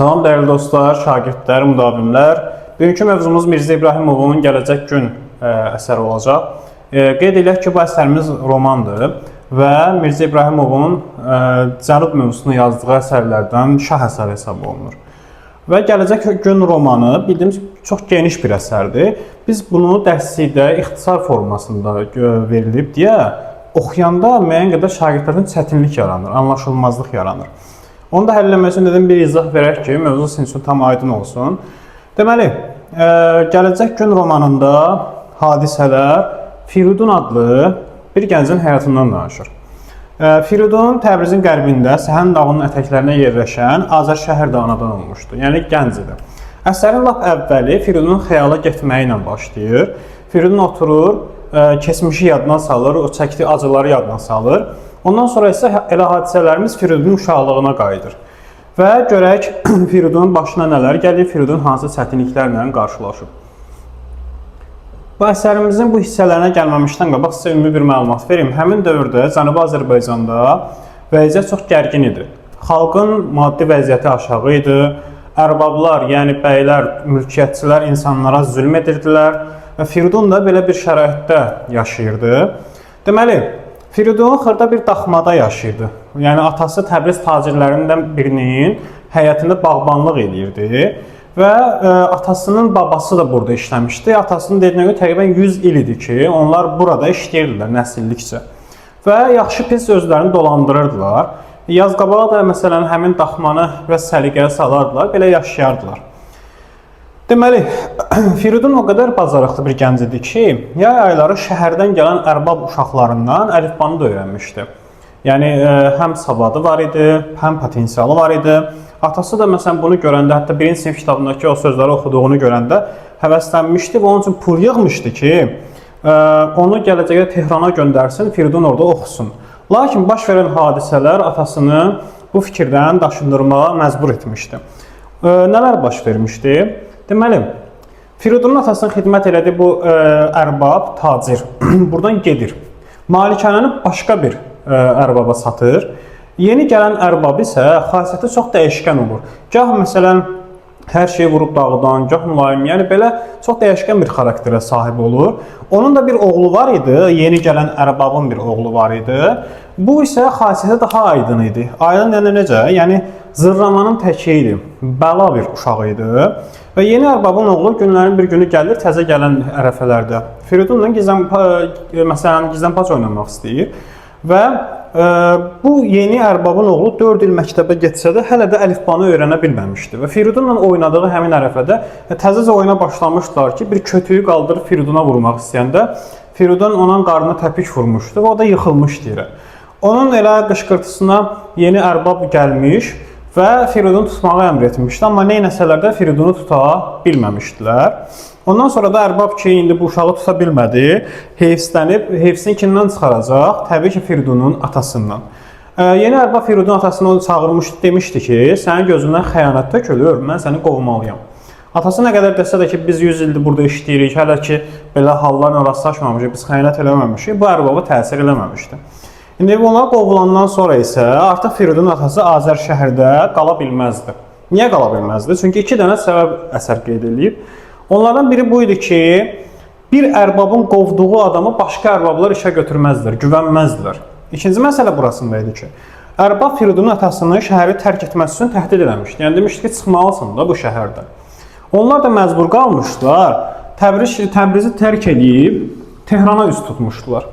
Salam dəyərli dostlar, şagirdlər, müdavimlər. Bugünkü mövzumuz Mirzə İbrahimovun Gələcək Gün əsəri olacaq. Qeyd edək ki, bu əsərimiz romandır və Mirzə İbrahimovun Cənub mövzusunu yazdığı əsərlərdən şah əsəri hesab olunur. Və Gələcək Gün romanı bildiyimiz çox geniş bir əsərdir. Biz bunu dərslikdə ixtisar formasında verilib deyə oxuyanda müəyyən qədər şagirdlərin çətinlik yaranır, anlaşılmazlıq yaranır. Onu da həll etmək üçün dedim bir izah verək ki, mövzu sizin üçün tam aydın olsun. Deməli, Gələcək Gün romanında hadisələr Firidun adlı bir gəncin həyatından danışır. Firidun Təbrizin qərbində Səhənd dağının ətəklərinə yerləşən Azərşəhər də anadan olmuşdu, yəni gənc idi. Əsərin lap əvvəli Firidunun xəyala getməyi ilə başlayır. Firidun oturur, keçmişi yadına salır, o çəkdiyi acıları yadına salır. Ondan sonra isə elə hadisələrimiz Firidunun uşaqlığına qayıdır. Və görək Firidunun başına nələr gəlir, Firidun hansı çətinliklərlə qarşılaşıb. Bu əsərimizin bu hissələrinə gəlməmişdən qabaq sizə ümumi bir məlumat verim. Həmin dövrdə Cənubi Azərbaycanda vəziyyət çox gərgin idi. Xalqın maddi vəziyyəti aşağı idi. Ərbablar, yəni bəylər, mülkiyyətçilər insanlara zülm edirdilər və Firidun da belə bir şəraitdə yaşayırdı. Deməli, Firidun xırda bir daxmada yaşayırdı. Yəni atası Təbriz tacirlərindən birinin həyətində bağbanlıq edirdi və atasının babası da burada işləmişdi. Atasının dediyinə görə təqribən 100 il idi ki, onlar burada işləyirdilər nəsillikcə və yaxşı pis özlərini dolandırırdılar. Yaz qabağı da məsələn həmin daxmanı və səliqəyə salardılar, belə yaşayardılar. Deməli, Firidun o qədər bacarıqlı bir gənc idi ki, yay ayları şəhərdən gələn ərbab uşaqlarından əlifbanı da öyrənmişdi. Yəni, həm savadı var idi, həm potensialı var idi. Atası da məsələn bunu görəndə, hətta birinci sinif kitabındakı o sözləri oxuduğunu görəndə həvəslənmişdi və onun üçün pul yığmışdı ki, onu gələcəkdə Tehrana göndərsin, Firidun orada oxusun. Lakin baş verən hadisələr atasını bu fikirdən daşındırmağa məcbur etmişdi. Nələr baş vermişdi? Deməli, Firidunun atasına xidmət elədiyi bu ərbab, tacir buradan gedir. Malikanəni başqa bir ərbaba satır. Yeni gələn ərbab isə xasiyyəti çox dəyişkən olur. Gah məsələn, hər şeyi vurub dağıdan, gah mülayim, yəni belə çox dəyişkən bir xarakterə sahib olur. Onun da bir oğlu var idi, yeni gələn ərbabın bir oğlu var idi. Bu isə xasiyyəti daha aydın idi. Aydın necə? Yəni, zırramanın təki idi, bəla bir uşaq idi. Və yeni ərbabın oğlu günlərin bir günü gəlir təzə gələn ərəfələrdə. Firidunla gizlənpaç oynamaq istəyir. Və bu yeni ərbabın oğlu 4 il məktəbə getsə də hələ də əlifbanı öyrənə bilməmişdi. Və Firidunla oynadığı həmin ərəfədə təzəcə oyuna başlamışdılar ki, bir kötüyü qaldırıb Firiduna vurmaq istəyəndə Firidun onun qarnına təpik vurmuşdu və o da yıxılmışdı yerə. Onun elə qışqırtısına yeni ərbab gəlmiş və Firidunu tutmağı əmr etmişdi, amma neynəsələr də Firidunu tuta bilməmişdilər. Ondan sonra da ərbab ki, indi bu uşağı tuta bilmədi, heyfslənib, heyfsini kimdən çıxaracaq? Təbii ki, Firidunun atasından. Yeni ərbab Firidunun atasını çağırmışdı, demişdi ki, sənin gözündən xəyanət tökülür, mən səni qovmalıyam. Atası nə qədər desə də ki, biz 100 ildir burada işləyirik, hələ ki, belə hallarla rastlaşmamışıq, biz xəyanət eləməmişik, bu ərbaba təsir eləməmişdi. İndi bunlar qovulandan sonra isə artıq Firidunun atası Azərşəhərdə qala bilməzdi. Niyə qala bilməzdi? Çünki 2 dənə səbəb əsər qeyd edilib. Onlardan biri bu idi ki, bir ərbabın qovduğu adamı başqa ərbablar işə götürməzdilər, güvənməzdilər. İkinci məsələ burasında idi ki, ərbab Firidunun atasını şəhəri tərk etməsi üçün təhdid eləmişdi. Yəni demişdi ki, çıxmalısın da bu şəhərdən. Onlar da məcbur qalmışdılar, Təbrizi tərk edib Tehrana üst tutmuşdular.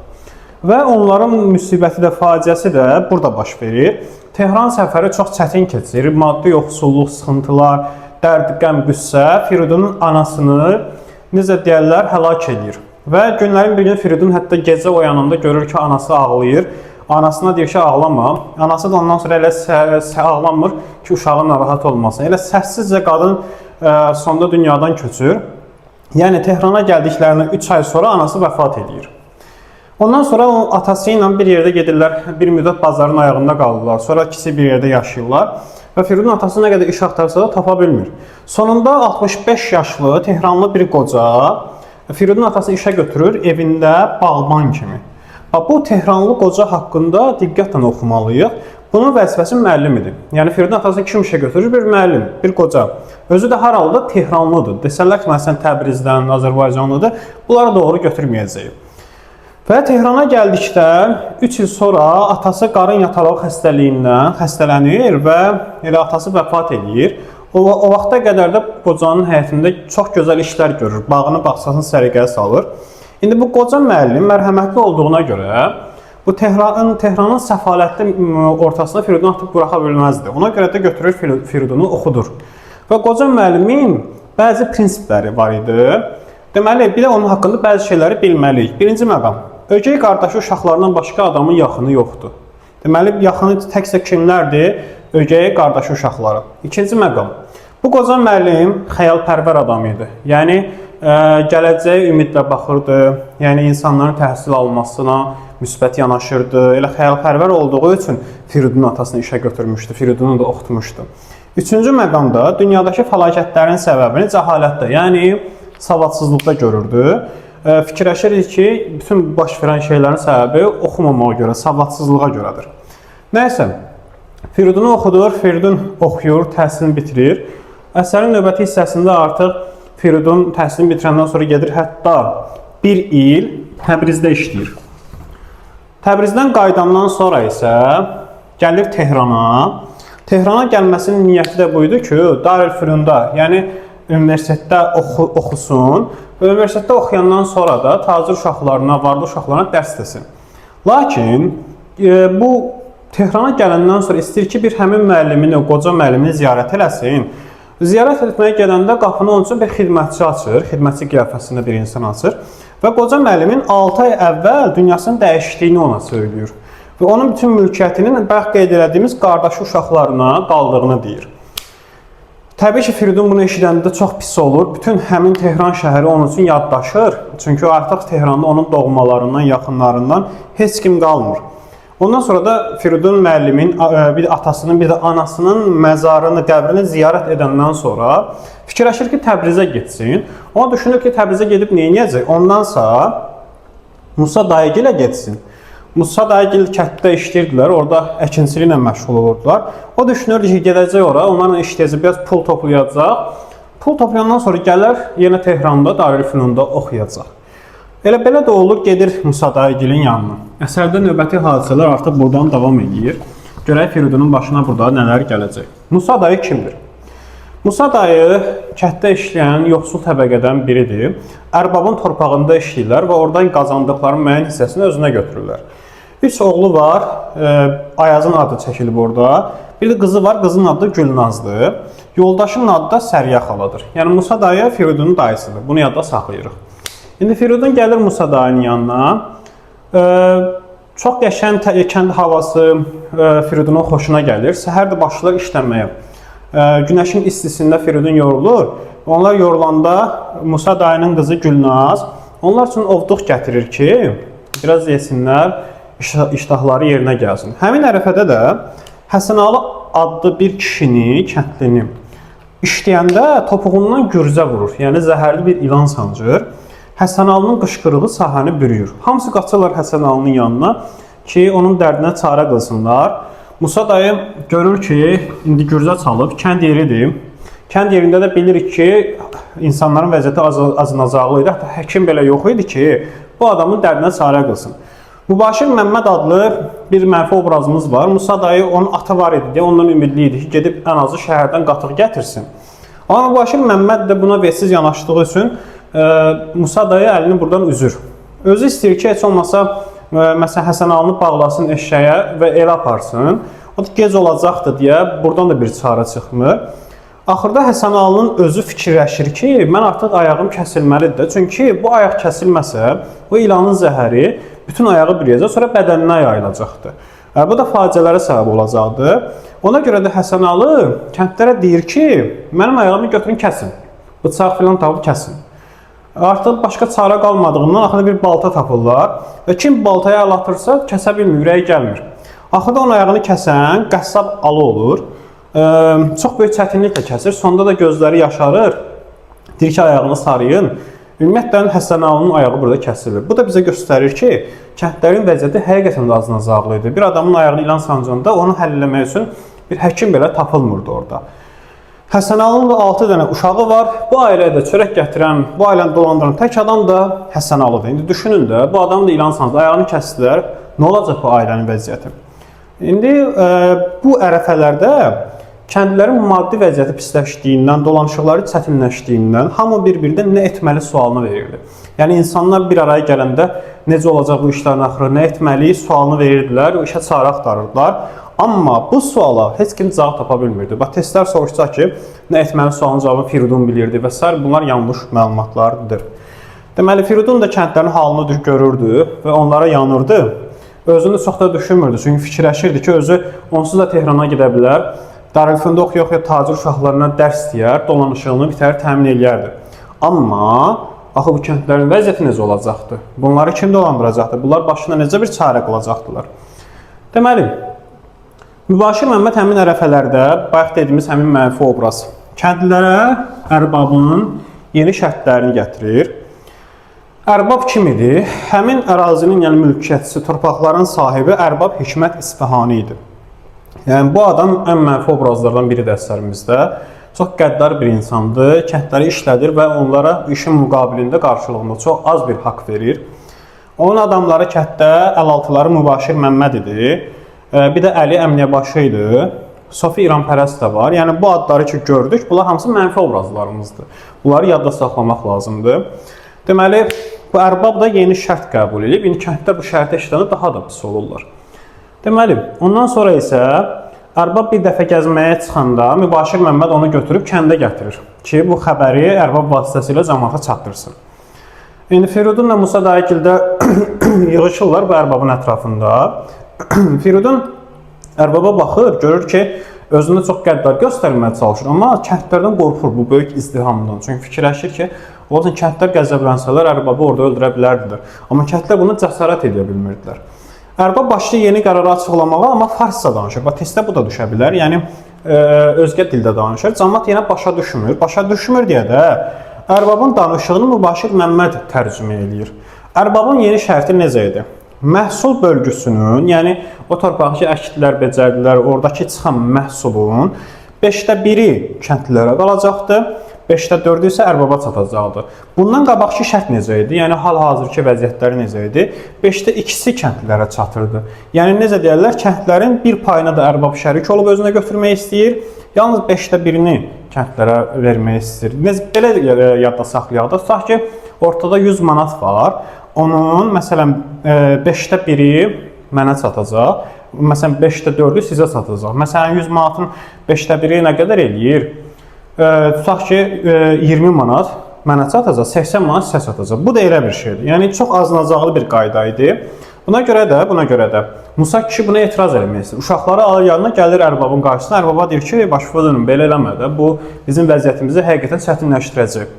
Və onların müsibəti də, faciəsi də burada baş verir. Tehran səfəri çox çətin keçir, maddi yoxsulluq, sıxıntılar, dərd, qəm, qüssə Firidunun anasını, necə deyərlər, həlak edir. Və günlərin bir gün Firidun hətta gecə oyananda görür ki, anası ağlayır. Anasına deyir ki, ağlama. Anası da ondan sonra elə ağlamır ki, uşağın narahat olmasın. Elə səssizcə qadın sonda dünyadan köçür. Yəni, Tehrana gəldiklərindən 3 ay sonra anası vəfat edir. Ondan sonra o atası ilə bir yerdə gedirlər, bir müddət bazarın ayağında qalırlar. Sonra ikisi bir yerdə yaşayırlar və Firidun atası nə qədər iş axtarsa da tapa bilmir. Sonunda 65 yaşlı Tehranlı bir qoca Firidun atası işə götürür evində bağban kimi. Bu Tehranlı qoca haqqında diqqətlə oxumalıyıq. Bunun vəzifəsi müəllim idi. Yəni Firidun atasını kim işə götürür? Bir müəllim, bir qoca. Özü də hər halda Tehranlıdır. Desələr ki, məsələn Təbrizdən, Azərbaycanlıdır. Bunları doğru götürməyəcək. Və Tehrana gəldikdə 3 il sonra atası qarın yatalağı xəstəliyindən xəstələnir və elə atası vəfat edir. O vaxta qədər də qocanın həyatında çox gözəl işlər görür. Bağını, bağçasını səliqəyə salır. İndi bu qoca müəllim mərhəmətli olduğuna görə bu Tehranın səfalətli ortasına Firidunu atıb buraxa bilməzdi. Ona görə də götürür Firidunu oxudur. Və qoca müəllimin bəzi prinsipləri var idi. Deməli, bir də onun haqqında bəzi şeyləri bilməliyik. Birinci məqam. Ögey qardaşı uşaqlarından başqa adamın yaxını yoxdur. Deməli, yaxını təkcə kimlərdir? Ögey qardaşı uşaqları. İkinci məqam. Bu qoca müəllim xəyalpərvər adam idi. Yəni, gələcəyə ümidlə baxırdı. Yəni, insanların təhsil almasına müsbət yanaşırdı. Elə xəyalpərvər olduğu üçün Firidunun atasını işə götürmüşdü. Firidunu da oxutmuşdu. Üçüncü məqamda dünyadakı fəlakətlərin səbəbini cəhalətdə, yəni savadsızlıqda görürdü. Fikirləşirdi ki, bütün baş verən şeylərin səbəbi oxumamağa görə, savadsızlığa görədir. Nəysə, Firidunu oxudur, Firidun oxuyur, təhsilini bitirir. Əsərin növbəti hissəsində artıq Firidun təhsilini bitirəndən sonra gedir, hətta bir il Təbrizdə işləyir. Təbrizdən qayıdandan sonra isə gəlir Tehrana. Tehrana gəlməsinin niyyəti də buydu ki, Darülfünunda, yəni universitetdə oxusun və universitetdə oxuyandan sonra da tacir uşaqlarına, varlı uşaqlarına dərs desin. Lakin bu Tehrana gələndən sonra istəyir ki, bir həmin müəllimini, qoca müəllimini ziyarət eləsin. Ziyarət etməyə gedəndə qapını onun üçün bir xidmətçi açır, xidmətçi qiyafəsində bir insan açır və qoca müəllimin 6 ay əvvəl dünyasının dəyişdiyini ona söylüyor. Və onun bütün mülkiyyətinin bayaq qeyd etdiyimiz qardaşı uşaqlarına qaldığını deyir. Təbii ki, Firidun bunu eşidəndə çox pis olur. Bütün həmin Tehran şəhəri onun üçün yaddaşır. Çünki artıq Tehranda onun doğmalarından, yaxınlarından heç kim qalmır. Ondan sonra da Firidun müəllimin, bir atasının, bir də anasının məzarını, qəbrini ziyarət edəndən sonra fikirləşir ki, Təbrizə getsin. O düşünür ki, Təbrizə gedib neyniyəcək? Ondansa Musa dayıgilə getsin. Musa dayıgil kənddə işləyirdilər, orada əkinçiliklə məşğul olurdular. O düşünürdü ki, gedəcək ora, onlarla işləyəcək, biraz pul toplayacaq. Pul toplayandan sonra gələr, yenə Tehranda, Darülfünunda oxuyacaq. Elə belə də olur, gedir Musa dayıgilin yanına. Əsərdə növbəti hadisələr artıq buradan davam edir. Görək Firidunun başına burada nələr gələcək. Musa dayı kimdir? Musa dayı kənddə işləyən yoxsul təbəqədən biridir. Ərbabın torpağında işləyirlər və oradan qazandıqları müəyyən hissəsini özünə götürürlər. 3 oğlu var, Ayazın adı çəkilib orada. Bir də qızı var, qızın adı Gülnazdır. Yoldaşının adı da Səriyə xaladır. Yəni Musa dayı Firidunun dayısıdır. Bunu yadda saxlayırıq. İndi Firidun gəlir Musa dayının yanına. Çox qəşəng kənd havası Firidunun xoşuna gəlir. Səhər də başlayır işləməyə. Günəşin istisində Firidun yorulur. Onlar yorulanda Musa dayının qızı Gülnaz onlar üçün ovduq gətirir ki, biraz yesinlər, iştahları yerinə gəlsin. Həmin ərəfədə də Həsənalı adlı bir kişini, kəndlini işləyəndə topuğundan gürzə vurur. Yəni zəhərli bir ilan sancır. Həsənalının qışqırığı sahəni bürüyür. Hamısı qaçırlar Həsənalının yanına ki, onun dərdinə çarə qılsınlar. Musa dayı görür ki, indi gürzə çalıb, kənd yeridir. Kənd yerində də bilirik ki, insanların vəziyyəti acınacaqlı idi. Hətta həkim belə yox idi ki, bu adamın dərdinə çarə qılsın. Mübaşir Məmməd adlı bir mənfi obrazımız var. Musa dayı onun atı var idi deyə ondan ümidli idi ki, gedib ən azı şəhərdən qatıq gətirsin. Amma Mübaşir Məmməd də buna vətsiz yanaşdığı üçün Musa dayı əlini buradan üzür. Özü istəyir ki, heç olmasa məsələn Həsənalını bağlasın eşşəyə və elə aparsın. O da gec olacaqdır deyə buradan da bir çarə çıxmır. Axırda Həsənalının özü fikirləşir ki, mən artıq ayağım kəsilməlidir. Çünki bu ayaq kəsilməsə, bu ilanın zəhəri bütün ayağı bürüyəcək, sonra bədəninə yayılacaqdır. Bu da faciələrə səbəb olacaqdır. Ona görə də Həsənalı kəndlərə deyir ki, mənim ayağımı götürün kəsin. Bıçaq filan tapıb kəsin. Artıq başqa çarə qalmadığından axırda bir balta tapırlar və kim baltaya əl atırsa kəsə bilmir, ürəyi gəlmir. Axırda onun ayağını kəsən qəssab alı olur. Çox böyük çətinliklə kəsir, sonda da gözləri yaşarır. Deyir ki, ayağını sarıyın. Ümumiyyətlə Həsənalının ayağı burada kəsilir. Bu da bizə göstərir ki, kəndlərin vəziyyəti həqiqətən də acınacaqlı idi. Bir adamın ayağını ilan sancanda onu həll etmək üçün bir həkim belə tapılmırdı orada. Həsənalının da 6 dənə uşağı var. Bu ailəyə də çörək gətirən, bu ailəni dolandıran tək adam da Həsənalıdır. İndi düşünün də, bu adam da ilan sancdı, ayağını kəsdilər. Nə olacaq bu ailənin vəziyyəti? İndi bu ərəfələrdə kəndlilərin maddi vəziyyəti pisləşdiyindən, dolanışıqları çətinləşdiyindən hamı bir-birindən nə etməli sualını verirdi. Yəni insanlar bir araya gələndə necə olacaq bu işlərin axırı, nə etməli sualını verirdilər, o işə çarə axtarırdılar. Amma bu suala heç kim cavab tapa bilmirdi. Bax testlər soruşsa ki, nə etməli sualının cavabını Firidun bilirdi və s. bunlar yanlış məlumatlardır. Deməli Firidun da kəndlərin halını görürdü və onlara yanırdı. Özünü çox da düşünmürdü, çünki fikirləşirdi ki, özü onsuz da Tehrana gedə bilər. Darülfünndə oxuya-oxuya tacir uşaqlarına dərs deyər, dolanışığını bitər, təmin eləyərdi. Amma axı bu kəndlərin vəziyyəti necə olacaqdı? Bunları kim dolandıracaqdı? Bunlar başına necə bir çarə qılacaqdılar? Deməli, Mübaşir Məmməd həmin ərəfələrdə, bayaq dediyimiz həmin mənfi obraz, kəndlilərə ərbabın yeni şərtlərini gətirir. Ərbab kim idi? Həmin ərazinin, yəni mülkiyyətçisi, torpaqların sahibi Ərbab Hikmət İsfahani idi. Yəni bu adam ən mənfi obrazlardan biridir əsərimizdə. Çox qəddar bir insandır, kəndləri işlədir və onlara işin müqabilində qarşılığında çox az bir haqq verir. Onun adamları kənddə əlaltıları Mübaşir Məmməd idi. Bir də Əli Əmniyyəbaşı idi. Sofi İranpərəst də var. Yəni bu adları ki gördük, bunlar hamısı mənfi obrazlarımızdır. Bunları yadda saxlamaq lazımdır. Deməli, bu ərbab da yeni şərt qəbul edib. İndi kənddə bu şərtə işlənə daha da pis olurlar. Deməli, ondan sonra isə ərbab bir dəfə gəzməyə çıxanda Mübaşir Məmməd onu götürüb kəndə gətirir ki, bu xəbəri ərbab vasitəsilə cəmaata çatdırsın. İndi Firidunla Musa dayıgildə yığışırlar bu ərbabın ətrafında. Firidun ərbaba baxır, görür ki, özünü çox qəddar göstərməyə çalışır, amma kəndlərdən qorxur bu böyük izdihamdan. Çünki fikirləşir ki, olsun kəndlər qəzəblənsələr ərbabı orada öldürə bilərdilər. Amma kəndlər bunu cəsarət edə bilmirdilər. Ərbab başlayır yeni qərarı açıqlamağa, amma farsça danışır. Bax, testdə bu da düşə bilər. Yəni, özgə dildə danışır. Cəmaat yenə başa düşmür. Başa düşmür deyə də ərbabın danışığını Mübaşir Məmməd tərcümə eləyir. Ərbabın yeni şərti necə idi? Məhsul bölgüsünün, yəni o torpağı ki, əkdilər, becərdilər, oradakı çıxan məhsulun 5də 1-i kəndlilərə qalacaqdı. 5də 4-ü isə ərbaba çatacaqdı. Bundan qabaqki şərt necə idi? Yəni hal-hazırki vəziyyətləri necə idi? 5də 2-si kəndlilərə çatırdı. Yəni necə deyirlər? Kəndlərin bir payına da ərbab şərik olub özünə götürmək istəyir. Yalnız 5də 1-ini kəndlərə vermək istəyir. Belə yadda saxlayaq da, tutaq ki, ortada 100 manat var. Onun məsələn 5də 1-i mənə çatacaq. Məsələn 5də 4-ü sizə çatacaq. Məsələn 100 manatın 5də 1-i nə qədər eləyir? Tutaq ki, 20 manat mənə çatacaq, 80 manat sizə çatacaq. Bu da elə bir şeydir. Yəni, çox azınacaqlı bir qayda idi. Buna görə də Musa kişi buna etiraz eləmək istəyir. Uşaqları alır yanına, gəlir ərbabın qarşısına. Ərbaba deyir ki, başqa dönüm, belə eləmə də. Bu, bizim vəziyyətimizi həqiqətən çətinləşdirəcək.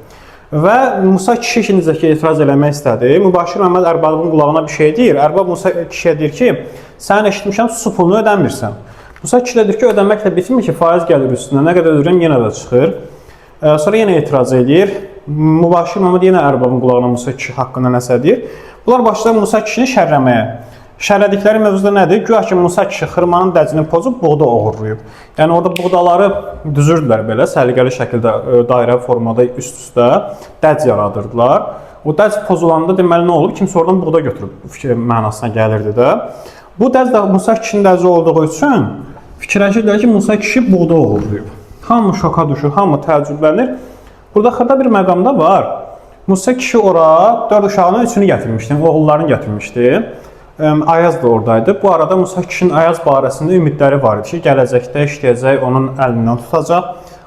Və Musa kişi ikincə etiraz eləmək istədi. Mübaşir Məmməd ərbabın qulağına bir şey deyir. Ərbab Musa kişiyə deyir ki, sən eşitmişəm, su pulunu ödəmirsən. Musa kişi deyir ki, ödəməklə bitmir ki, faiz gəlir üstündə, nə qədər ödürəm yenə də çıxır. Sonra yenə etiraz edir. Mübaşir Məmməd yenə ərbabın qulağına Musa kişi haqqında nəsə deyir. Bunlar başlayır Musa kişini şərləməyə. Şərlədikləri mövzuda nədir? Güya ki, Musa kişi xırmanın dəcini pozub buğda oğurlayıb. Yəni orada buğdaları düzürdülər belə, səliqəli şəkildə dairə formada üst-üstə dəc yaradırdılar. O dəc pozulanda deməli nə olub? Kimsə oradan buğda götürüb mənasına gəlirdi də. Bu dəc də Musa kişinin dəci olduğu üçün fikirləşirlər ki, Musa kişi buğda oğurlayıb. Hamı şoka düşür, hamı təəccüblənir. Burada xırda bir məqamda var. Musa kişi ora 4 uşağının 3-ünü gətirmişdi, oğullarını gətirmişdi. Ayaz da oradaydı. Bu arada Musa kişinin Ayaz barəsində ümidləri var idi ki, gələcəkdə işləyəcək, onun əlindən tutacaq.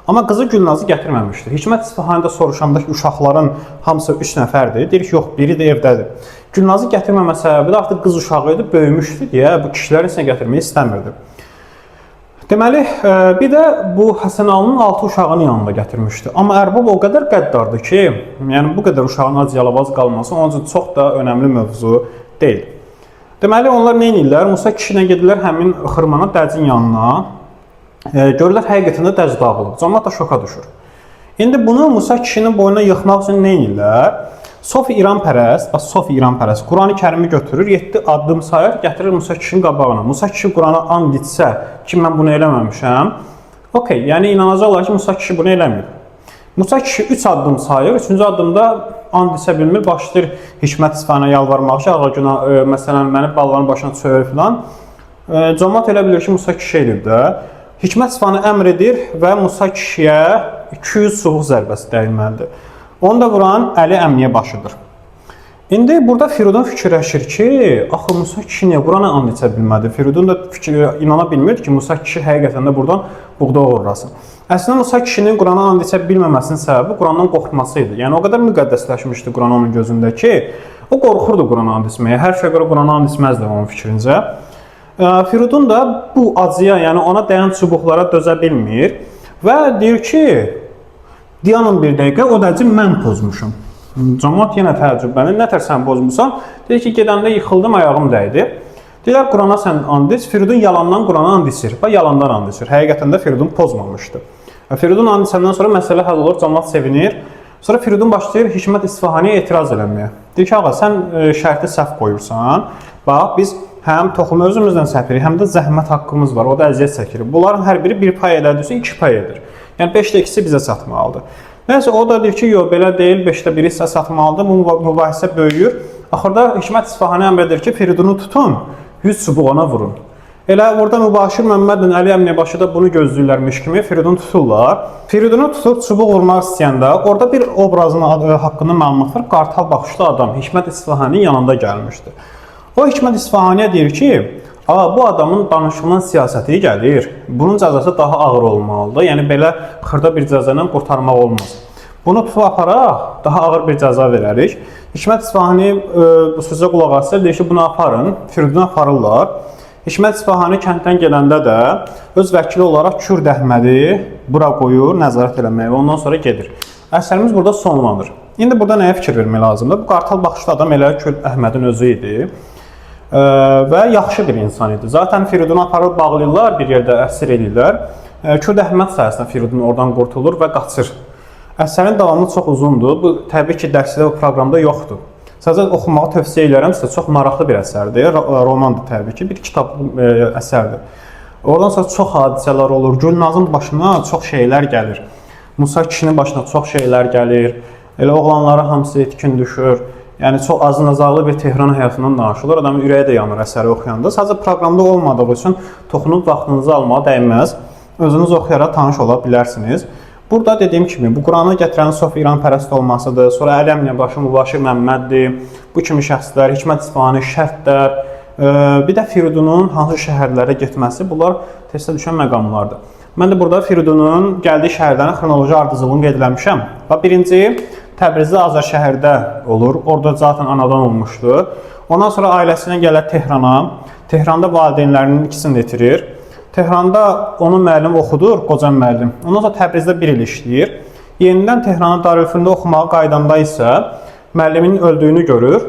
Amma qızı Gülnazı gətirməmişdi. Hikmət İsfahani'də soruşandakı uşaqların hamısı 3 nəfərdir. Deyir ki, yox, biri də evdədir. Gülnazı gətirməmə səbəbi də artıq qız uşağı idi, böyümüşdü deyə bu kişilərin isə gətirməyi istəmirdi. Deməli, bir də bu Həsənalının 6 uşağını yanında gətirmişdi. Amma ərbab o qədər qəddardı ki, yəni bu qədər uşağın ac-yalabaz qalması onun üçün çox da önəmli mövzu deyil. Deməli, onlar nə edirlər? Musa kişilə gedirlər həmin xırmana dəcin yanına. Görürlər, həqiqətən də dəc dağılıb. Cəmaət da şoka düşür. İndi bunu Musa kişinin boynuna yıxmaq üçün nə edirlər? Sofi İranpərəst, Sofi İranpərəst Qurani Kərimi götürür, 7 addım sayır, gətirir Musa kişinin qabağına. Musa kişi Qurana and içsə ki, mən bunu eləməmişəm. Okey, yəni inanacaqlar ki, Musa kişi bunu eləmir. Musa kişi 3 addım sayır, 3-cü addımda and içə bilmir, başlayır Hikmət İsfahanə yalvarmaq ki, ağa günah, məsələn, məni balların başına çöyür filan. Cəmaət elə bilir ki, Musa kişi eləyir də. Hikmət İsfahanə əmr edir və Musa kişiyə 200 çubuq zərbəsi dəyilməlidir. Onu da vuran Əli Əmniyə başıdır. İndi burada Firidun fikirləşir ki, axı Musa kişi niyə Qurana and içə bilmədi? Firidun da inana bilmirdi ki, Musa kişi həqiqətən də buradan buğda uğurlasın. Əslində Musa kişinin Qurana and içə bilməməsinin səbəbi Qurandan qorxması idi. Yəni o qədər müqəddəsləşmişdi Quran onun gözündə ki, o qorxurdu Qurana and içməyə. Hər şeyə görə Qurana and içməzdi onun fikrincə. Firidun da bu acıya, yəni ona dəyən çubuqlara dözə bilmir və deyir ki, dayanın bir dəqiqə, o da ki, mən pozmuşum. Cəmaət yenə təəccüblənir, nətər sən pozmusan? Deyir ki, gedəndə yıxıldım, ayağım dəydi. Deyirlər, Qurana sən and iç. Firidun yalandan Qurana and içir və yalandan and içir. Həqiqətən də Firidun pozmamışdı. Firidun and içəndən sonra məsələ həll olur, cəmaət sevinir. Sonra Firidun başlayır Hikmət İsfahaniyə etiraz eləməyə. Deyir ki, ağa, sən şərti səhv qoyursan. Bax, biz həm toxumu özümüzdən səpirik, həm də zəhmət haqqımız var, o da əziyyət çəkirik. Bunların hər biri 1 pay elədirsə 2 pay edir. Yəni 5də 2-si bizə satmalıdır. Nəysə, o da deyir ki, yox, belə deyil, 5də 1-i sizə satmalıdır, bu mübahisə böyüyür. Axırda Hikmət İsfahani əmr edir ki, Firidunu tutun, 100 çubuq ona vurun. Elə orada Mübaşir Məmmədlə Əli Əmnibaşı da bunu gözləyirlərmiş kimi Firidunu tuturlar. Firidunu tutub çubuq vurmaq istəyəndə, orada bir obrazın haqqında məlumat var, qartal baxışlı adam Hikmət İsfahaninin yanında gəlmişdi. O Hikmət İsfahaniyə deyir ki, bu adamın danışılan siyasəti gəlir, bunun cəzası daha ağır olmalıdır. Yəni, belə xırda bir cəza ilə qurtarmaq olmaz. Bunu tutub aparaq, daha ağır bir cəza verərik. Hikmət İsfahani bu sözə qulaq asır, deyir ki, bunu aparın, Firidunu aparırlar. Hikmət İsfahani kənddən gələndə də öz vəkili olaraq Kürd Əhmədi bura qoyur, nəzarət eləməyə və ondan sonra gedir. Əsərimiz burada sonlanır. İndi burada nəyə fikir vermək lazımdır? Bu qartal baxışlı adam elə Kürd Əhmədin özü idi. Və yaxşı bir insan idi. Zaten Firidunu aparıb bağlayırlar, bir yerdə əsir edirlər. Kürd Əhməd sayəsində Firidun oradan qurtulur və qaçır. Əsərin davamı çox uzundur. Bu, təbii ki, dərsdə və proqramda yoxdur. Sadəcə oxumağı tövsiyə edirəm sizə. Çox maraqlı bir əsərdir. Romandır təbii ki, bir kitablı əsərdir. Oradan sonra çox hadisələr olur. Gülnazın başına çox şeylər gəlir. Musa kişinin başına çox şeylər gəlir. Elə oğlanlara hamısı etkin düşür. Yəni, çox azınacaqlı bir Tehran həyatından danışılır. Adamın ürəyi də yanır əsəri oxuyanda. Sadəcə proqramda olmadığı üçün toxunub vaxtınızı almağa dəyməz. Özünüz oxuyaraq tanış ola bilərsiniz. Burada dediyim kimi, bu Qurana gətirən Sofi İranpərəst olmasıdır. Sonra Əli Əmnibaşı, Mübaşir Məmməddir. Bu kimi şəxslər, Hikmət İsfahani, Şərtlər, bir də Firidunun hansı şəhərlərə getməsi, bunlar testə düşən məqamlardır. Mən də burada Firidunun gəldiyi şəhərlərin xronoloji ardıcılığını qeyd eləmişəm. Birinci, Təbrizdə Azərşəhərdə olur. Orada zaten anadan olmuşdu. Ondan sonra ailəsinə gələr Tehrana. Tehranda valideynlərinin ikisini də itirir. Tehranda onun müəllim oxudur, qoca müəllim. Ondan sonra Təbrizdə 1 il işləyir. Yenidən Tehranın Darülfünündə oxumağa qaydanda isə müəlliminin öldüyünü görür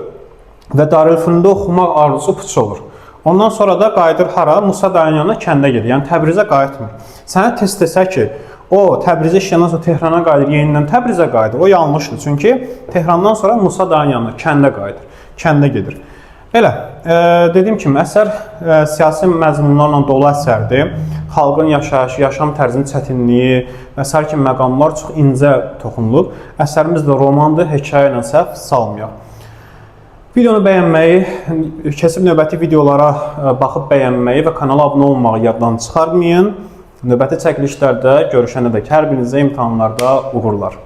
və Darülfünündə oxumaq arzusu puç olur. Ondan sonra da qayıdır hara? Musa dayının yanına kəndə gedir. Yəni Təbrizə qayıtmır. Sənə test desə ki, o Təbrizə işləyəndən sonra Tehrana qayıdır, yenidən Təbrizə qayıdır. O yanlışdır. Çünki Tehrandan sonra Musa dayının yanına kəndə qayıdır. Kəndə gedir. Belə, dediyim kimi, əsər siyasi məzmunlarla dolu əsərdir. Xalqın yaşayışı, yaşam tərzinin çətinliyi və s. kimi məqamlar çox incə toxunulub. Əsərimiz də romandır, hekayə ilə səhv salmayaq. Videonu bəyənməyi, keçib növbəti videolara baxıb bəyənməyi və kanala abunə olmağı yaddan çıxarmayın. Növbəti çəkilişlərdə görüşənədək hər birinizə imtahanlarda uğurlar.